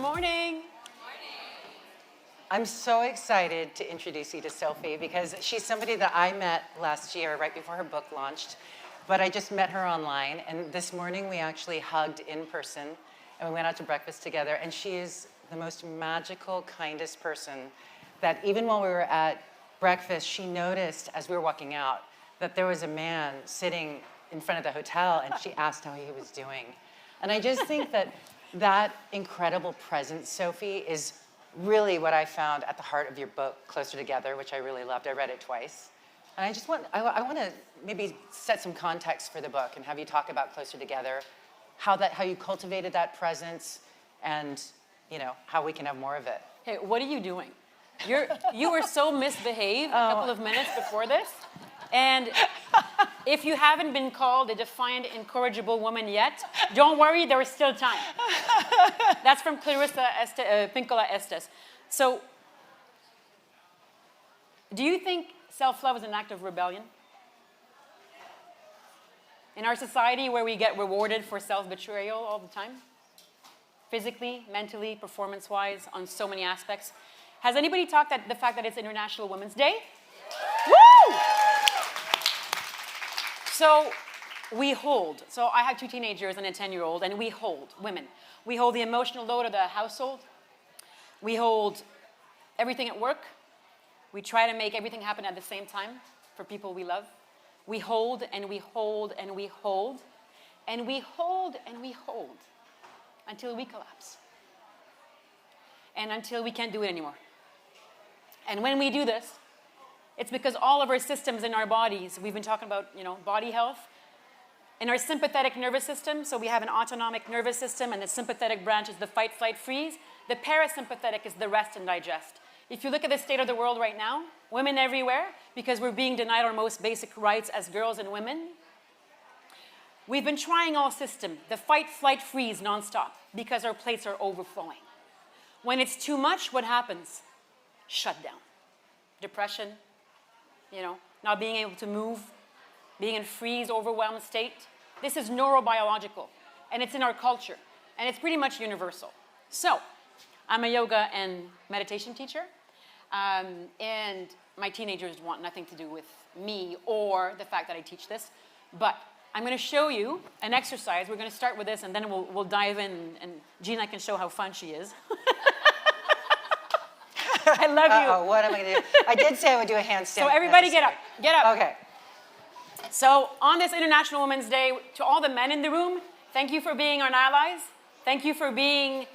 morning. I'm so excited to introduce you to Sophie because she's somebody that I met last year right before her book launched, but I just met her online, and this morning we actually hugged in person and we went out to breakfast together, and she is the most magical, kindest person that even while we were at breakfast, she noticed as we were walking out that there was a man sitting in front of the hotel, and she asked how he was doing. And I just think that that incredible presence, Sophie, is really what I found at the heart of your book, Closer Together, which I really loved. I read it twice. And I just want to maybe set some context for the book and have you talk about Closer Together, how you cultivated that presence, and how we can have more of it. Hey, what are you doing? You were so misbehaved a couple of minutes before this. And if you haven't been called a defiant, incorrigible woman yet, don't worry, there is still time. That's from Clarissa Pinkola Estes. So, do you think self-love is an act of rebellion? In our society where we get rewarded for self-betrayal all the time? Physically, mentally, performance-wise, on so many aspects. Has anybody talked about the fact that it's International Women's Day? Woo! So we hold. So I have 2 teenagers and a 10-year-old, and we hold, women. We hold the emotional load of the household. We hold everything at work. We try to make everything happen at the same time for people we love. We hold, and we hold, and we hold. And we hold, and we hold until we collapse. And until we can't do it anymore. And when we do this, it's because all of our systems in our bodies, we've been talking about, body health, in our sympathetic nervous system, so we have an autonomic nervous system, and the sympathetic branch is the fight, flight, freeze. The parasympathetic is the rest and digest. If you look at the state of the world right now, women everywhere, because we're being denied our most basic rights as girls and women, we've been trying all systems, the fight, flight, freeze nonstop, because our plates are overflowing. When it's too much, what happens? Shut down. Depression, not being able to move, being in freeze, overwhelmed state. This is neurobiological, and it's in our culture, and it's pretty much universal. So, I'm a yoga and meditation teacher, and my teenagers want nothing to do with me or the fact that I teach this, but I'm going to show you an exercise. We're going to start with this, and then we'll dive in, and Gina can show how fun she is. I love you. Uh-oh, what am I going to do? I did say I would do a handstand. So everybody get up. Get up. Okay. So on this International Women's Day, to all the men in the room, thank you for being our allies. Thank you for being,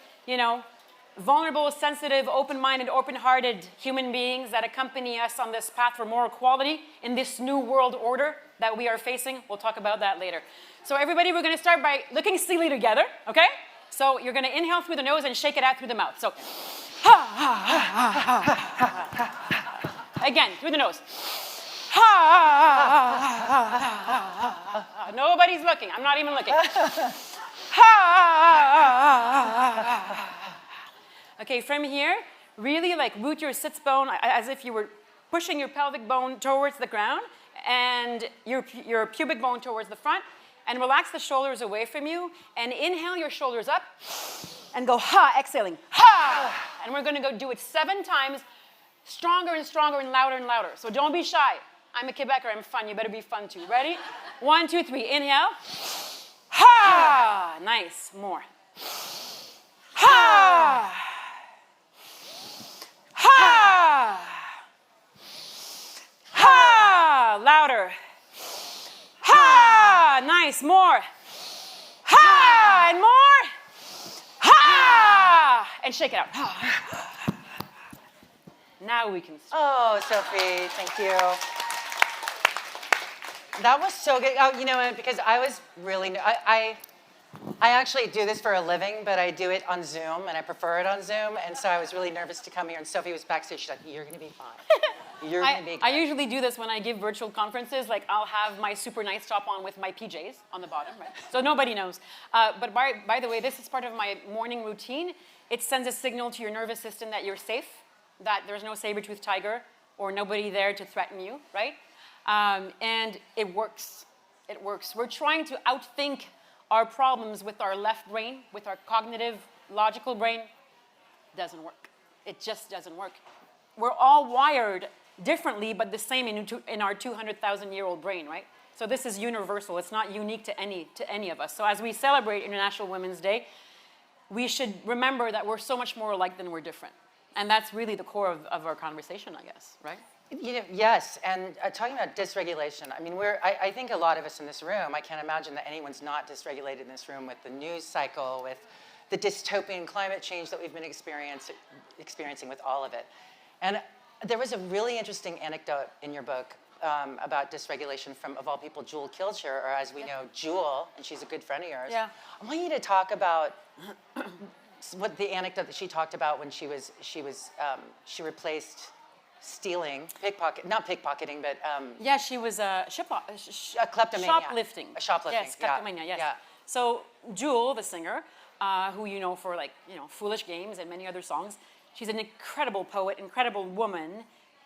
vulnerable, sensitive, open-minded, open-hearted human beings that accompany us on this path for more equality in this new world order that we are facing. We'll talk about that later. So everybody, we're going to start by looking silly together, okay? So you're going to inhale through the nose and shake it out through the mouth. So, again, through the nose. Nobody's looking. I'm not even looking. Okay, from here, really root your sits bone as if you were pushing your pelvic bone towards the ground and your pubic bone towards the front, and relax the shoulders away from you, and inhale your shoulders up, and go exhaling, and we're going to go do it 7 times, stronger and stronger and louder. So don't be shy. I'm a Quebecer, I'm fun, you better be fun too. Ready? 1, 2, 3, inhale, nice, more, louder, nice, more, and more, and shake it out. Now we can start. Oh, Sophie, thank you. That was so good. Oh, because I was really, I actually do this for a living, but I do it on Zoom, and I prefer it on Zoom, and so I was really nervous to come here, and Sophie was backstage. She's like, you're going to be fine. You're going to be good. I usually do this when I give virtual conferences. I'll have my super nice top on with my PJs on the bottom, right? So nobody knows. But by the way, this is part of my morning routine. It sends a signal to your nervous system that you're safe, that there's no saber-toothed tiger or nobody there to threaten you, right? And it works. It works. We're trying to outthink our problems with our left brain, with our cognitive, logical brain. doesn't work. It just doesn't work. We're all wired differently, but the same in our 200,000-year-old brain, right? So this is universal. It's not unique to any of us. So as we celebrate International Women's Day, we should remember that we're so much more alike than we're different. And that's really the core of our conversation, I guess, right? Yes, and talking about dysregulation, I mean, I think a lot of us in this room, I can't imagine that anyone's not dysregulated in this room with the news cycle, with the dystopian climate change that we've been experiencing with all of it. And there was a really interesting anecdote in your book about dysregulation from, of all people, Jewel Kilcher, or as we know, Jewel, and she's a good friend of yours. Yeah. I want you to talk about what the anecdote that she talked about when she replaced stealing, not pickpocketing, but yeah, she was a kleptomania. shoplifting. Shoplifting. Yes, kleptomania. Yes. Yeah. So Jewel, the singer, who you know for Foolish Games and many other songs, she's an incredible poet, incredible woman.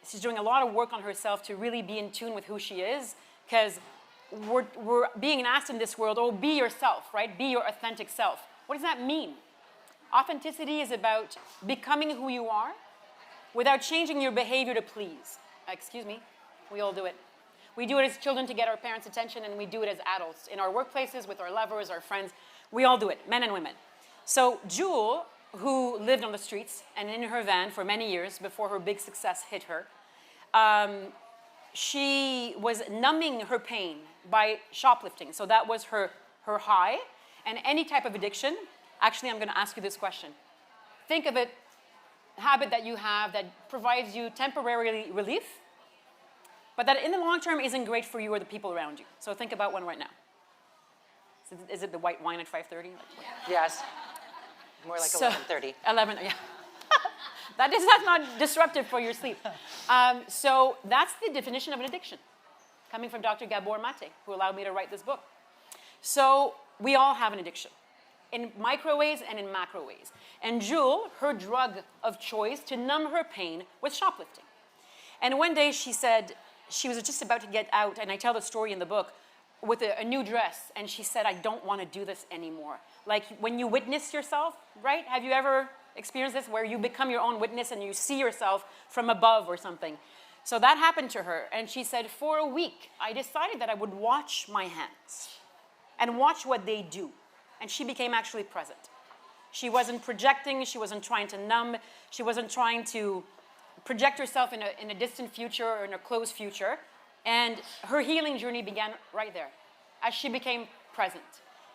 She's doing a lot of work on herself to really be in tune with who she is, because we're being asked in this world, oh, be yourself, right? Be your authentic self. What does that mean? Authenticity is about becoming who you are without changing your behavior to please. Excuse me, we all do it. We do it as children to get our parents' attention, and we do it as adults in our workplaces, with our lovers, our friends. We all do it, men and women. So Jewel, who lived on the streets and in her van for many years before her big success hit her, she was numbing her pain by shoplifting. So that was her high. And any type of addiction, actually, I'm going to ask you this question. Think of it, habit that you have that provides you temporary relief, but that in the long term isn't great for you or the people around you. So think about one right now. Is it the white wine at 5:30? Yes. More like 11:30. 11, yeah. That's not disruptive for your sleep. So that's the definition of an addiction, coming from Dr. Gabor Mate, who allowed me to write this book. So we all have an addiction, in micro ways and in macro ways. And Jewel, her drug of choice to numb her pain was shoplifting. And one day she said, she was just about to get out, and I tell the story in the book, with a new dress, and she said, I don't want to do this anymore. Like when you witness yourself, right? Have you ever experienced this, where you become your own witness and you see yourself from above or something? So that happened to her, and she said, for a week, I decided that I would watch my hands and watch what they do. And she became actually present. She wasn't projecting, she wasn't trying to numb, she wasn't trying to project herself in a distant future or in a close future. And her healing journey began right there, as she became present.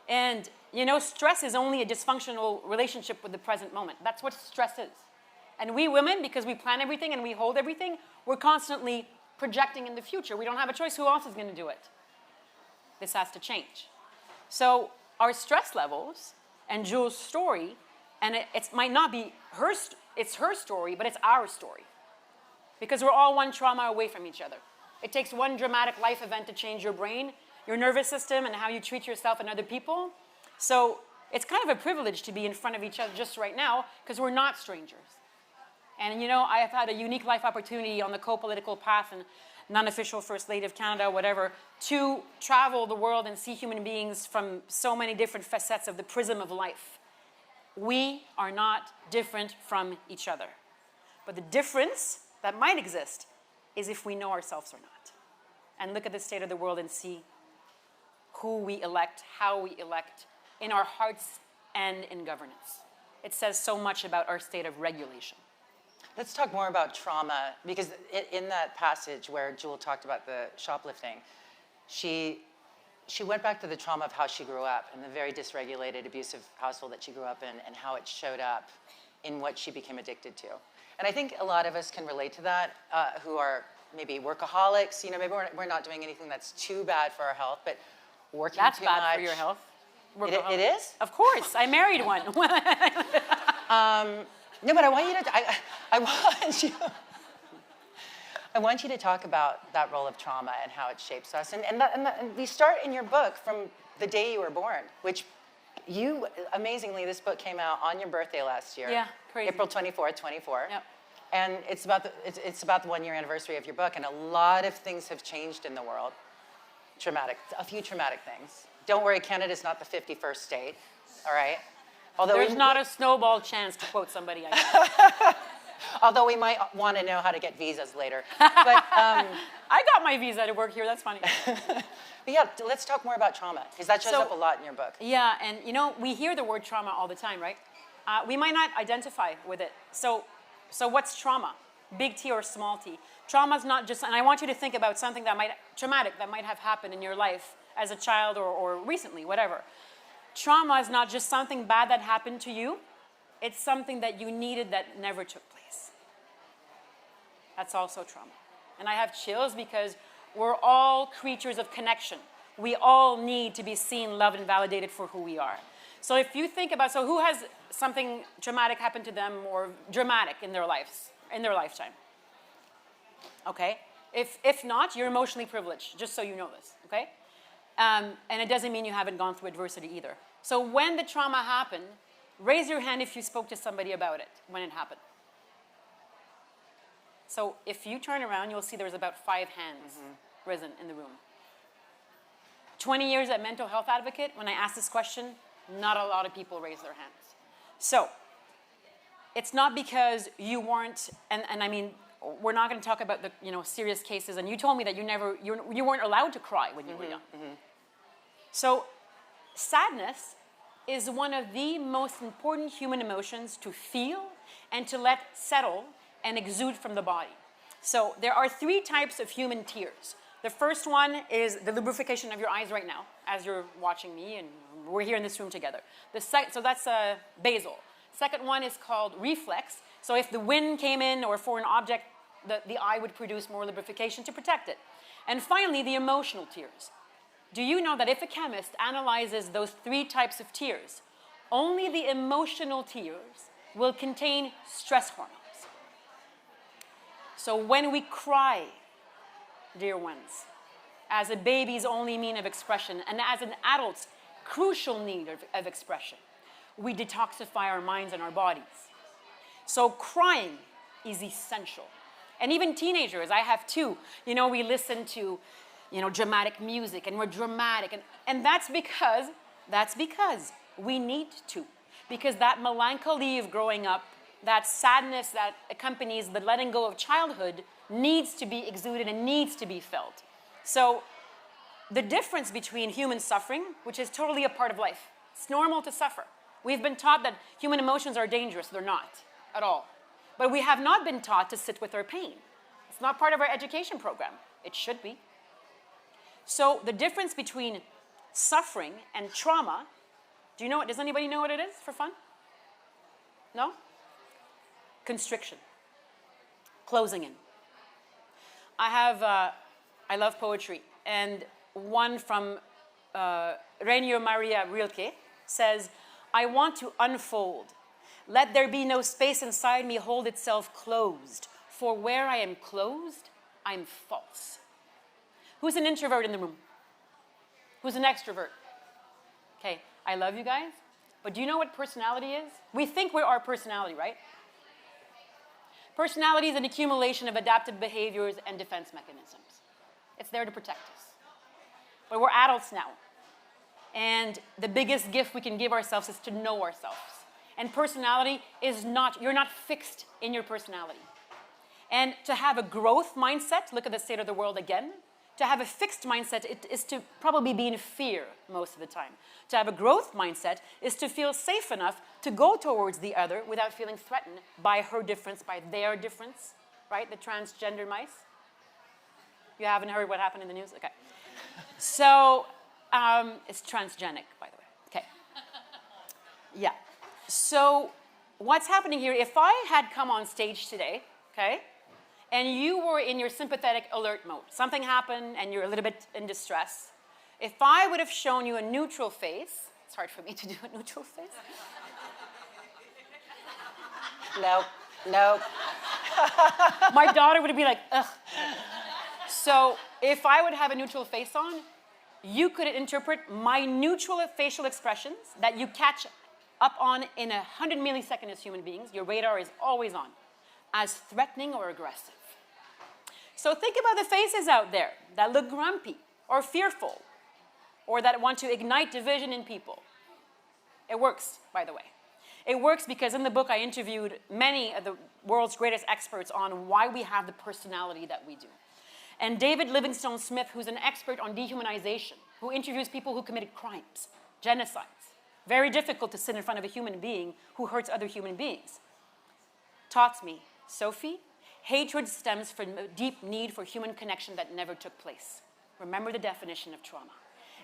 And, you know, stress is only a dysfunctional relationship with the present moment. That's what stress is. And we women, because we plan everything and we hold everything, we're constantly projecting in the future. We don't have a choice. Who else is going to do it? This has to change. So our stress levels and Jewel's story, and it might not be it's her story, but it's our story. Because we're all one trauma away from each other. It takes one dramatic life event to change your brain, your nervous system, and how you treat yourself and other people. So it's kind of a privilege to be in front of each other just right now, because we're not strangers. And you know, I have had a unique life opportunity on the co-political path and non-official First Lady of Canada, whatever, to travel the world and see human beings from so many different facets of the prism of life. We are not different from each other. But the difference that might exist is if we know ourselves or not. And look at the state of the world and see who we elect, how we elect, in our hearts and in governance. It says so much about our state of regulation. Let's talk more about trauma, because in that passage where Jewel talked about the shoplifting, she went back to the trauma of how she grew up and the very dysregulated, abusive household that she grew up in, and how it showed up in what she became addicted to. And I think a lot of us can relate to that, who are maybe workaholics. You know, maybe we're not doing anything that's too bad for our health, but working That's too much. bad for your health. It is? Of course. I married one. No, but I want you to. I want you to talk about that role of trauma and how it shapes us. And we start in your book from the day you were born, which you, amazingly, this book came out on your birthday last year. Yeah, crazy. April 24th, 24. Yep. And it's about the 1 year anniversary of your book, and a lot of things have changed in the world. A few traumatic things. Don't worry, Canada's not the 51st state, all right? Although There's we, not a snowball chance to quote somebody I know. although we might want to know how to get visas later. But, I got my visa to work here, that's funny. but yeah, let's talk more about trauma, because that shows So- up a lot in your book. Yeah, and you know, we hear the word trauma all the time, right? We might not identify with it. So what's trauma? Big T or small t? Trauma is not just, and I want you to think about something traumatic that might have happened in your life as a child or recently, whatever. Trauma is not just something bad that happened to you, it's something that you needed that never took place. That's also trauma. And I have chills because we're all creatures of connection. We all need to be seen, loved, and validated for who we are. So if you think about, so who has something traumatic happen to them or dramatic in their lives, in their lifetime? Okay? If not, you're emotionally privileged, just so you know this, okay? And it doesn't mean you haven't gone through adversity either. So when the trauma happened, raise your hand if you spoke to somebody about it when it happened. So if you turn around, you'll see there's about 5 hands risen in the room. 20 years at Mental Health Advocate, when I asked this question, not a lot of people raised their hands. So it's not because you weren't, and I mean, we're not going to talk about the serious cases, and you told me that you weren't allowed to cry when you were young. So sadness is one of the most important human emotions to feel and to let settle and exude from the body. So there are 3 types of human tears. The first one is the lubrication of your eyes right now, as you're watching me, and we're here in this room together. So that's basal. Second one is called reflex. So if the wind came in or for an object, the eye would produce more lubrication to protect it. And finally, the emotional tears. Do you know that if a chemist analyzes those 3 types of tears, only the emotional tears will contain stress hormones? So when we cry, dear ones, as a baby's only mean of expression, and as an adult's crucial need of expression, we detoxify our minds and our bodies. So crying is essential. And even teenagers, I have 2. We listen to, dramatic music, and we're dramatic, and that's because we need to. Because that melancholy of growing up, that sadness that accompanies the letting go of childhood needs to be exuded and needs to be felt. So the difference between human suffering, which is totally a part of life, it's normal to suffer. We've been taught that human emotions are dangerous. They're not at all. But we have not been taught to sit with our pain. It's not part of our education program. It should be. So the difference between suffering and trauma, does anybody know what it is for fun? No? Constriction. Closing in. I love poetry, and one from Reino Maria Rilke says, I want to unfold. Let there be no space inside me hold itself closed, for where I am closed, I'm false. Who's an introvert in the room? Who's an extrovert? Okay, I love you guys, but do you know what personality is? We think we're our personality, right? Personality is an accumulation of adaptive behaviors and defense mechanisms. It's there to protect us. But we're adults now. And the biggest gift we can give ourselves is to know ourselves. And personality is you're not fixed in your personality. And to have a growth mindset, look at the state of the world again, to have a fixed mindset is to probably be in fear most of the time. To have a growth mindset is to feel safe enough to go towards the other without feeling threatened by her difference, by their difference, right? The transgender mice. You haven't heard what happened in the news? Okay. So, it's transgenic, by the way. Okay. Yeah. So, what's happening here, if I had come on stage today, okay, and you were in your sympathetic alert mode, something happened and you're a little bit in distress, if I would have shown you a neutral face, it's hard for me to do a neutral face. No. My daughter would be like, ugh. So if I would have a neutral face on, you could interpret my neutral facial expressions that you catch up on in 100 milliseconds as human beings, your radar is always on, as threatening or aggressive. So think about the faces out there that look grumpy or fearful or that want to ignite division in people. It works, by the way. It works because in the book I interviewed many of the world's greatest experts on why we have the personality that we do. And David Livingstone Smith, who's an expert on dehumanization, who interviews people who committed crimes, genocides, very difficult to sit in front of a human being who hurts other human beings, taught me, Sophie, hatred stems from a deep need for human connection that never took place. Remember the definition of trauma.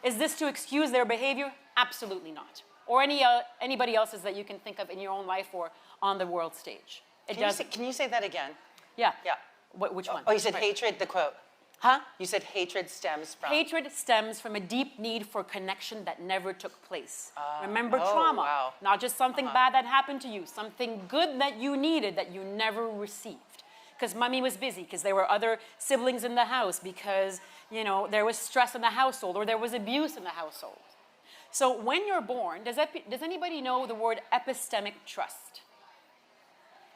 Is this to excuse their behavior? Absolutely not. Or anybody else's that you can think of in your own life or on the world stage. Can you say that again? Yeah. Yeah. Which one? Oh, you said hatred, the quote. Huh? You said hatred stems from... Hatred stems from a deep need for connection that never took place. Remember trauma. Wow. Not just something bad that happened to you, something good that you needed that you never received. Because mommy was busy, because there were other siblings in the house, because, you know, there was stress in the household, or there was abuse in the household. So when you're born, does anybody know the word epistemic trust?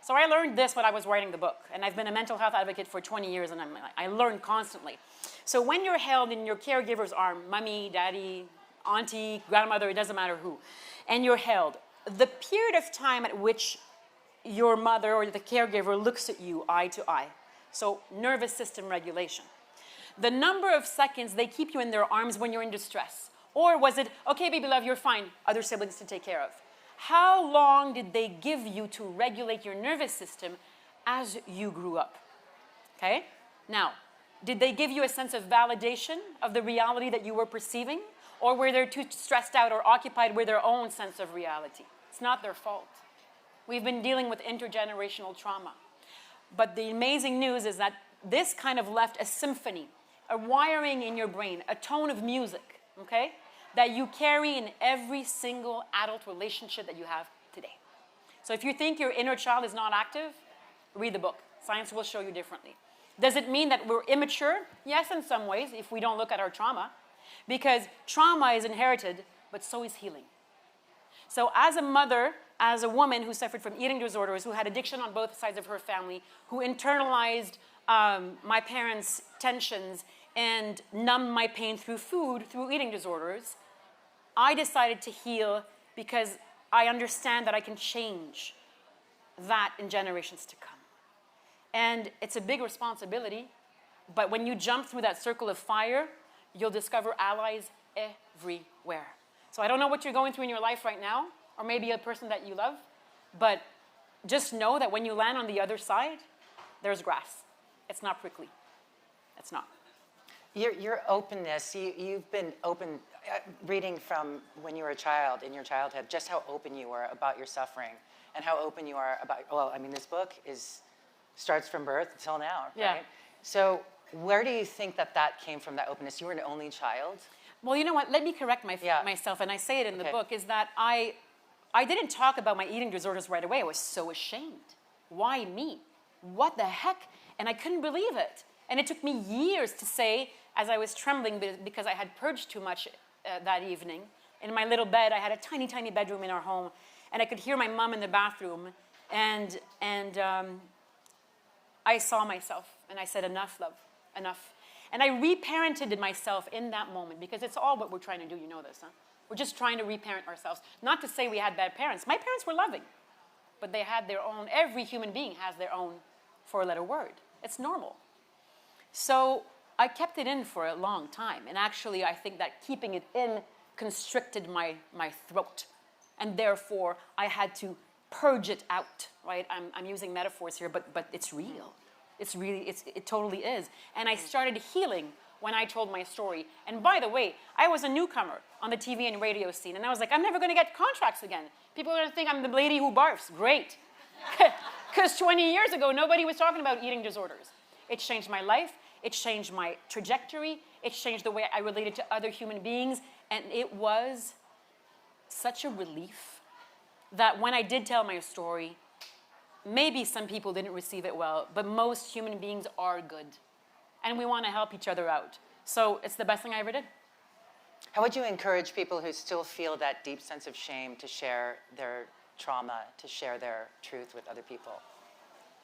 So I learned this when I was writing the book, and I've been a mental health advocate for 20 years, and I learn constantly. So when you're held in your caregiver's arm, mommy, daddy, auntie, grandmother, it doesn't matter who, and you're held, the period of time at which your mother or the caregiver looks at you eye to eye, so nervous system regulation, the number of seconds they keep you in their arms when you're in distress, or was it, okay, baby love, you're fine, other siblings to take care of? How long did they give you to regulate your nervous system as you grew up? Okay? Now, did they give you a sense of validation of the reality that you were perceiving? Or were they too stressed out or occupied with their own sense of reality? It's not their fault. We've been dealing with intergenerational trauma. But the amazing news is that this kind of left a symphony, a wiring in your brain, a tone of music, okay? That you carry in every single adult relationship that you have today. So if you think your inner child is not active, read the book. Science will show you differently. Does it mean that we're immature? Yes, in some ways, if we don't look at our trauma. Because trauma is inherited, but so is healing. So as a mother, as a woman who suffered from eating disorders, who had addiction on both sides of her family, who internalized my parents' tensions and numbed my pain through food, through eating disorders, I decided to heal because I understand that I can change that in generations to come. And it's a big responsibility, but when you jump through that circle of fire, you'll discover allies everywhere. So I don't know what you're going through in your life right now, or maybe a person that you love, but just know that when you land on the other side, there's grass. It's not prickly. It's not. Your openness, you've been open, reading from when you were a child, in your childhood, just how open you were about your suffering and how open you are about, well, I mean, this book starts from birth until now, right? Yeah. So where do you think that came from, that openness? You were an only child? Well, you know what? Let me correct myself, and I say it in the book, is that I didn't talk about my eating disorders right away. I was so ashamed. Why me? What the heck? And I couldn't believe it. And it took me years to say, as I was trembling because I had purged too much that evening. In my little bed, I had a tiny, tiny bedroom in our home, and I could hear my mom in the bathroom, and I saw myself, and I said, enough, love, enough. And I reparented myself in that moment, because it's all what we're trying to do, you know this, huh? We're just trying to reparent ourselves. Not to say we had bad parents. My parents were loving, but they had their own, every human being has their own four-letter word. It's normal. So I kept it in for a long time, and actually I think that keeping it in constricted my throat, and therefore I had to purge it out, right? I'm using metaphors here, but it's real. It's really, it totally is. And I started healing when I told my story. And by the way, I was a newcomer on the TV and radio scene, and I was like, I'm never going to get contracts again. People are going to think I'm the lady who barfs. Great. Because 20 years ago, nobody was talking about eating disorders. It changed my life. It changed my trajectory. It changed the way I related to other human beings. And it was such a relief that when I did tell my story, maybe some people didn't receive it well, but most human beings are good. And we want to help each other out. So it's the best thing I ever did. How would you encourage people who still feel that deep sense of shame to share their trauma, to share their truth with other people?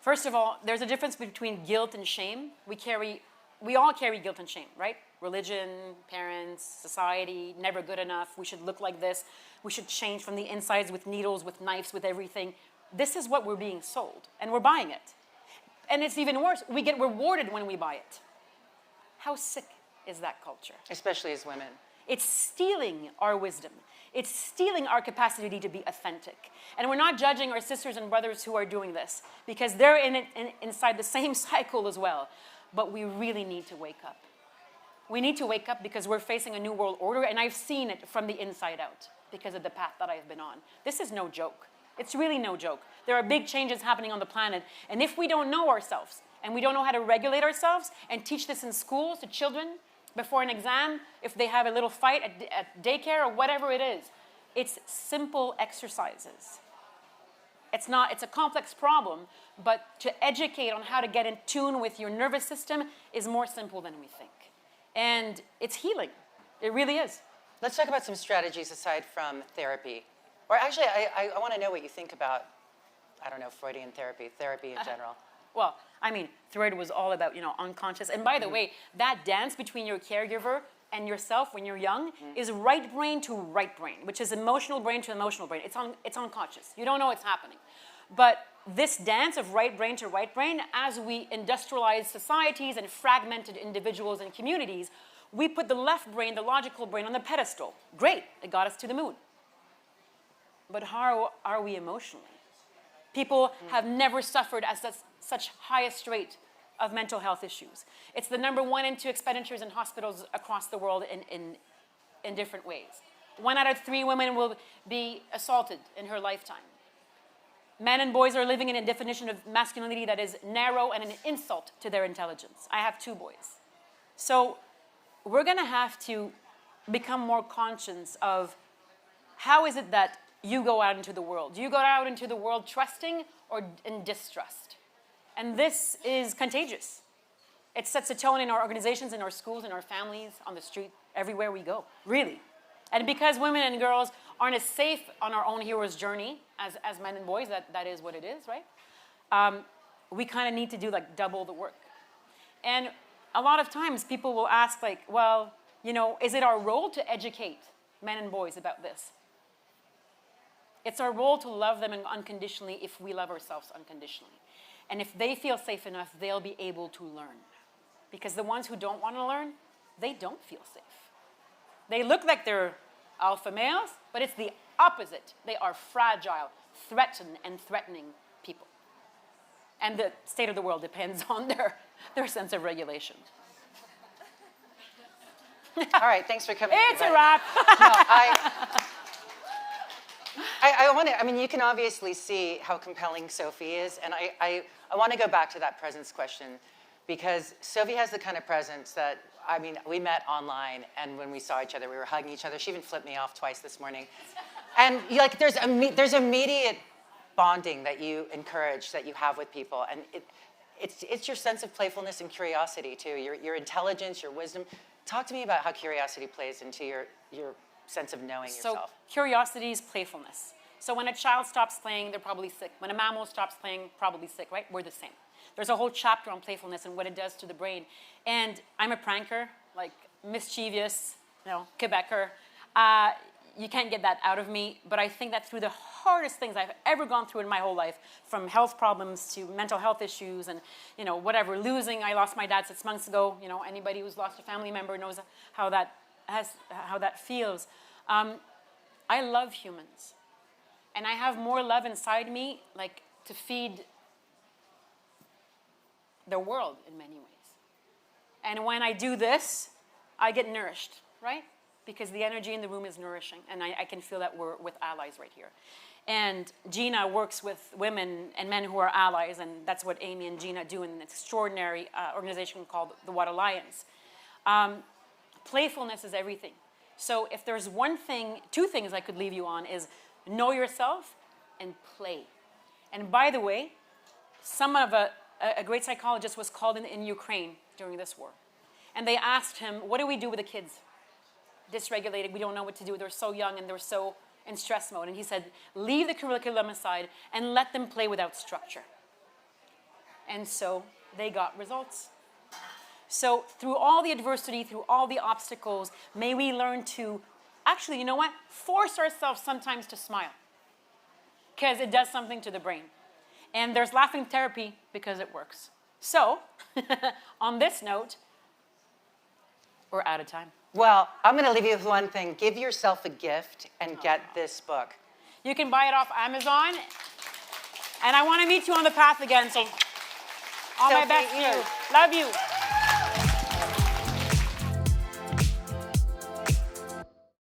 First of all, there's a difference between guilt and shame. We carry we all carry guilt and shame, right? Religion, parents, society, never good enough. We should look like this. We should change from the insides with needles, with knives, with everything. This is what we're being sold, and we're buying it. And it's even worse. We get rewarded when we buy it. How sick is that culture? Especially as women. It's stealing our wisdom. It's stealing our capacity to be authentic. And we're not judging our sisters and brothers who are doing this, because they're inside the same cycle as well. But we really need to wake up. We need to wake up because we're facing a new world order, and I've seen it from the inside out because of the path that I've been on. This is no joke. It's really no joke. There are big changes happening on the planet, and if we don't know ourselves, and we don't know how to regulate ourselves and teach this in schools to children before an exam, if they have a little fight at daycare or whatever it is, it's simple exercises. It's a complex problem, but to educate on how to get in tune with your nervous system is more simple than we think. And it's healing. It really is. Let's talk about some strategies aside from therapy. Or actually, I want to know what you think about, I don't know, Freudian therapy in general. Well, I mean, Freud was all about, unconscious. And by the way, that dance between your caregiver and yourself when you're young is right brain to right brain, which is emotional brain to emotional brain. It's unconscious. You don't know what's happening. But this dance of right brain to right brain, as we industrialize societies and fragmented individuals and communities, we put the left brain, the logical brain, on the pedestal. Great, it got us to the moon. But how are we emotionally? People have never suffered at such highest rate of mental health issues. It's the number 1 and 2 expenditures in hospitals across the world in different ways. 1 out of 3 women will be assaulted in her lifetime. Men and boys are living in a definition of masculinity that is narrow and an insult to their intelligence. I have 2 boys. So we're going to have to become more conscious of how is it that you go out into the world. Do you go out into the world trusting or in distrust? And this is contagious. It sets a tone in our organizations, in our schools, in our families, on the street, everywhere we go, really. And because women and girls aren't as safe on our own hero's journey as men and boys, that is what it is, right? We kind of need to do double the work. And a lot of times people will ask well, is it our role to educate men and boys about this? It's our role to love them unconditionally if we love ourselves unconditionally. And if they feel safe enough, they'll be able to learn. Because the ones who don't want to learn, they don't feel safe. They look like they're alpha males, but it's the opposite. They are fragile, threatening people. And the state of the world depends on their sense of regulation. All right, thanks for coming. It's a wrap. No, I want to, you can obviously see how compelling Sophie is, and I want to go back to that presence question, because Sophie has the kind of presence that, we met online, and when we saw each other, we were hugging each other. She even flipped me off twice this morning. And there's immediate bonding that you encourage, that you have with people, and it's your sense of playfulness and curiosity, too, your intelligence, your wisdom. Talk to me about how curiosity plays into your sense of knowing yourself. So curiosity is playfulness. So when a child stops playing, they're probably sick. When a mammal stops playing, probably sick, right? We're the same. There's a whole chapter on playfulness and what it does to the brain. And I'm a pranker, mischievous, Quebecer. You can't get that out of me, but I think that through the hardest things I've ever gone through in my whole life, from health problems to mental health issues and, whatever, I lost my dad 6 months ago. Anybody who's lost a family member knows how that feels. I love humans. And I have more love inside me, to feed the world in many ways. And when I do this, I get nourished, right? Because the energy in the room is nourishing, and I can feel that we're with allies right here. And Gina works with women and men who are allies, and that's what Amy and Gina do in an extraordinary organization called the What Alliance. Playfulness is everything. So if there's 2 things I could leave you on is know yourself and play. And by the way, a great psychologist was called in Ukraine during this war. And they asked him, what do we do with the kids? Dysregulated, we don't know what to do. They're so young and they're so in stress mode. And he said, leave the curriculum aside and let them play without structure. And so they got results. So through all the adversity, through all the obstacles, may we learn to, actually, you know what? Force ourselves sometimes to smile. Because it does something to the brain. And there's laughing therapy because it works. So, on this note, we're out of time. Well, I'm going to leave you with one thing. Give yourself a gift and get this book. You can buy it off Amazon. And I want to meet you on the path again. So, all my Sophie, best to you. Love you.